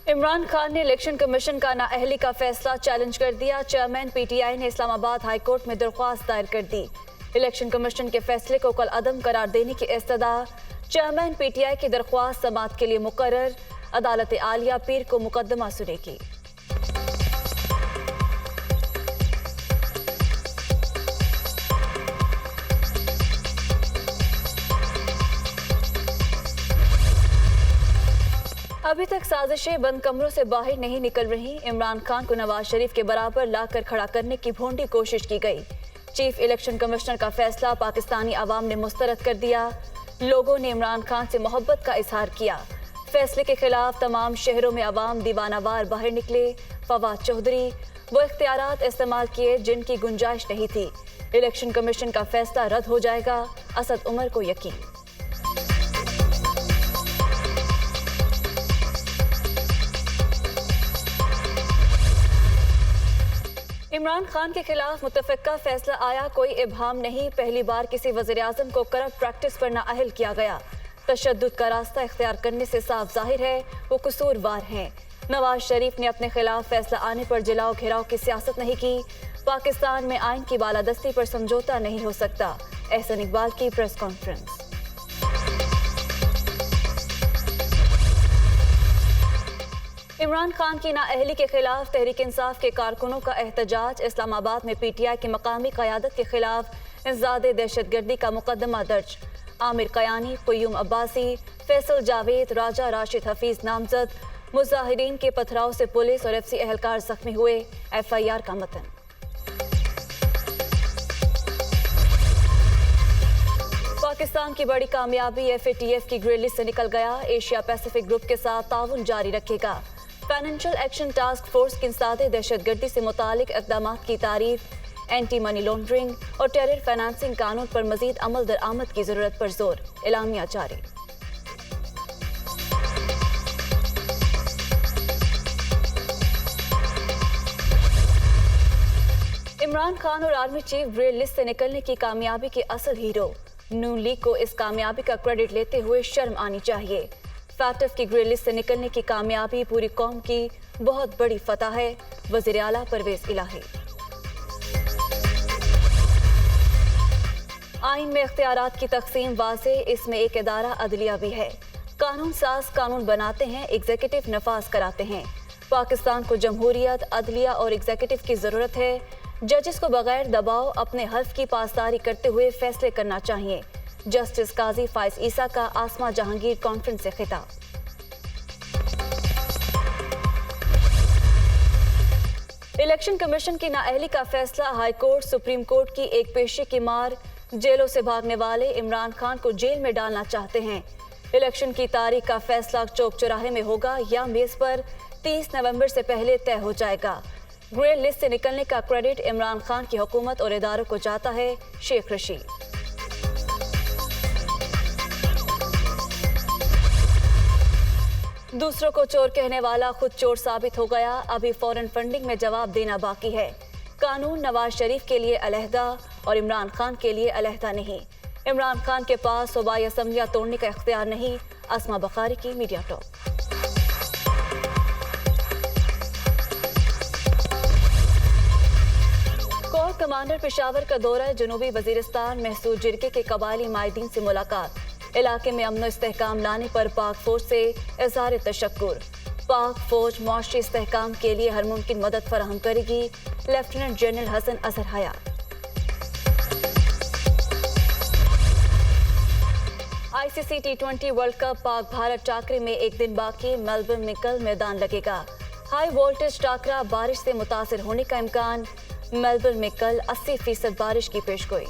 इमरान खान ने election commission का नाअहली का फैसला चैलेंज कर दिया। चेयरमैन पीटीआई ने इस्लामाबाद हाई कोर्ट में दरख्वास्त दायर कर दी। इलेक्शन कमीशन के फैसले को कल अदम करार देने की इस्तदा। चेयरमैन पीटीआई की दरख्वास्त समाअत के लिए मुकर्रर। अदालत आलिया पीर को मुकदमा सुनेगी। अभी तक साजिशें बंद कमरों से बाहर नहीं निकल रही। इमरान खान को नवाज शरीफ के बराबर लाकर खड़ा करने की भोंडी कोशिश की गई। चीफ इलेक्शन कमिश्नर का फैसला पाकिस्तानी अवाम ने मुस्तरद कर दिया। लोगों ने इमरान खान से मोहब्बत का इजहार किया। फैसले के खिलाफ तमाम शहरों में अवाम दीवानावार बाहर निकले। फवाद चौधरी वो इख्तियारात इस्तेमाल किए जिनकी गुंजाइश नहीं थी। इलेक्शन कमीशन का फैसला रद्द हो जाएगा, असद उमर को यकीन। इमरान खान के खिलाफ मुतफ़िका फैसला आया, कोई इबहाम नहीं। पहली बार किसी वज़ीर-ए-आज़म को करप्ट प्रैक्टिस पर नाअहल किया गया। तशद्दुद का रास्ता इख्तियार करने से साफ जाहिर है वो कसूरवार हैं। नवाज शरीफ ने अपने खिलाफ फैसला आने पर जलाओ घेराव की सियासत नहीं की। पाकिस्तान में आइन की बालादस्ती पर समझौता नहीं हो सकता। एहसन इकबाल की प्रेस कॉन्फ्रेंस। इमरान खान की नाअहली के खिलाफ तहरीक इंसाफ के कारकुनों का एहतजाज। इस्लामाबाद में पीटीआई की मकामी क़यादत के खिलाफ इंसदादे दहशतगर्दी का मुकदमा दर्ज। आमिर कयानी, क़य्यूम अब्बासी, फैसल जावेद, राजा राशिद हफीज नामजद। मुजाहिरीन के पथराव से पुलिस और एफसी एहलकार जख्मी हुए। एफआईआर का मतन। पाकिस्तान की बड़ी कामयाबी एफएटीएफ की ग्रे लिस्ट से निकल गया। एशिया पैसिफिक ग्रुप के साथ ताउन जारी रखेगा। फाइनेंशियल एक्शन टास्क फोर्स की इंसदादे दहशतगर्दी से मुतालिक इक़दाम की तारीफ। एंटी मनी लॉन्ड्रिंग और टेरर फाइनेंसिंग कानून पर मजीद अमल दरामद की जरूरत पर जोर। एलामिया जारी। इमरान खान और आर्मी चीफ ग्रे लिस्ट से निकलने की कामयाबी के असल हीरो। नून लीग को इस कामयाबी का क्रेडिट लेते हुए शर्म आनी चाहिए। फैटफ की ग्रे लिस्ट से निकलने की कामयाबी पूरी कौम की बहुत बड़ी फतह है। वज़ीर आला परवेज इलाही। आइन में इख्तियारात की तकसीम वाज़े, इसमें एक इदारा अदलिया भी है। कानून साज कानून बनाते हैं, एग्जीक्यूटिव नफाज कराते हैं। पाकिस्तान को जमहूरियत, अदलिया और एग्जीक्यूटिव की ज़रूरत है। जजेस को बगैर दबाव अपने हल्फ की पासदारी करते हुए फैसले करना चाहिए। जस्टिस काजी फाइज ईसा का आसमा जहांगीर कॉन्फ्रेंस से खिताब। इलेक्शन कमीशन की नाअहली का फैसला। हाई कोर्ट सुप्रीम कोर्ट की एक पेशी की मार। जेलों से भागने वाले इमरान खान को जेल में डालना चाहते हैं। इलेक्शन की तारीख का फैसला चौक चौराहे में होगा या मेज पर 30 नवंबर से पहले तय हो जाएगा। ग्रे लिस्ट से निकलने का क्रेडिट इमरान खान की हुकूमत और इदारों को जाता है। शेख रशीद। दूसरों को चोर कहने वाला खुद चोर साबित हो गया। अभी फॉरेन फंडिंग में जवाब देना बाकी है। कानून नवाज शरीफ के लिए अलहदा और इमरान खान के लिए अलहदा नहीं। इमरान खान के पास सूबाई असम्बलियां तोड़ने का इख्तियार नहीं। अस्मा बखारी की media talk. Core commander Peshawar का दौरा। जनूबी वजीरिस्तान महसूद जिरके के कबायली माहिदीन से मुलाकात। इलाके में अमन इस्तेहकाम लाने पर पाक फौज से इज़हार तशक्कुर। पाक फौज मुआशी इस्तेहकाम के लिए हर मुमकिन मदद फराहम करेगी। लेफ्टिनेंट जनरल हसन अजहर हयात। ICC T20 world cup Pak Bharat Thakare में एक दिन बाकी। मेलबर्न में कल मैदान लगेगा। हाई वोल्टेज टाकरा, बारिश से मुतासिर होने का इम्कान। मेलबर्न में कल 80% बारिश की पेशगोई।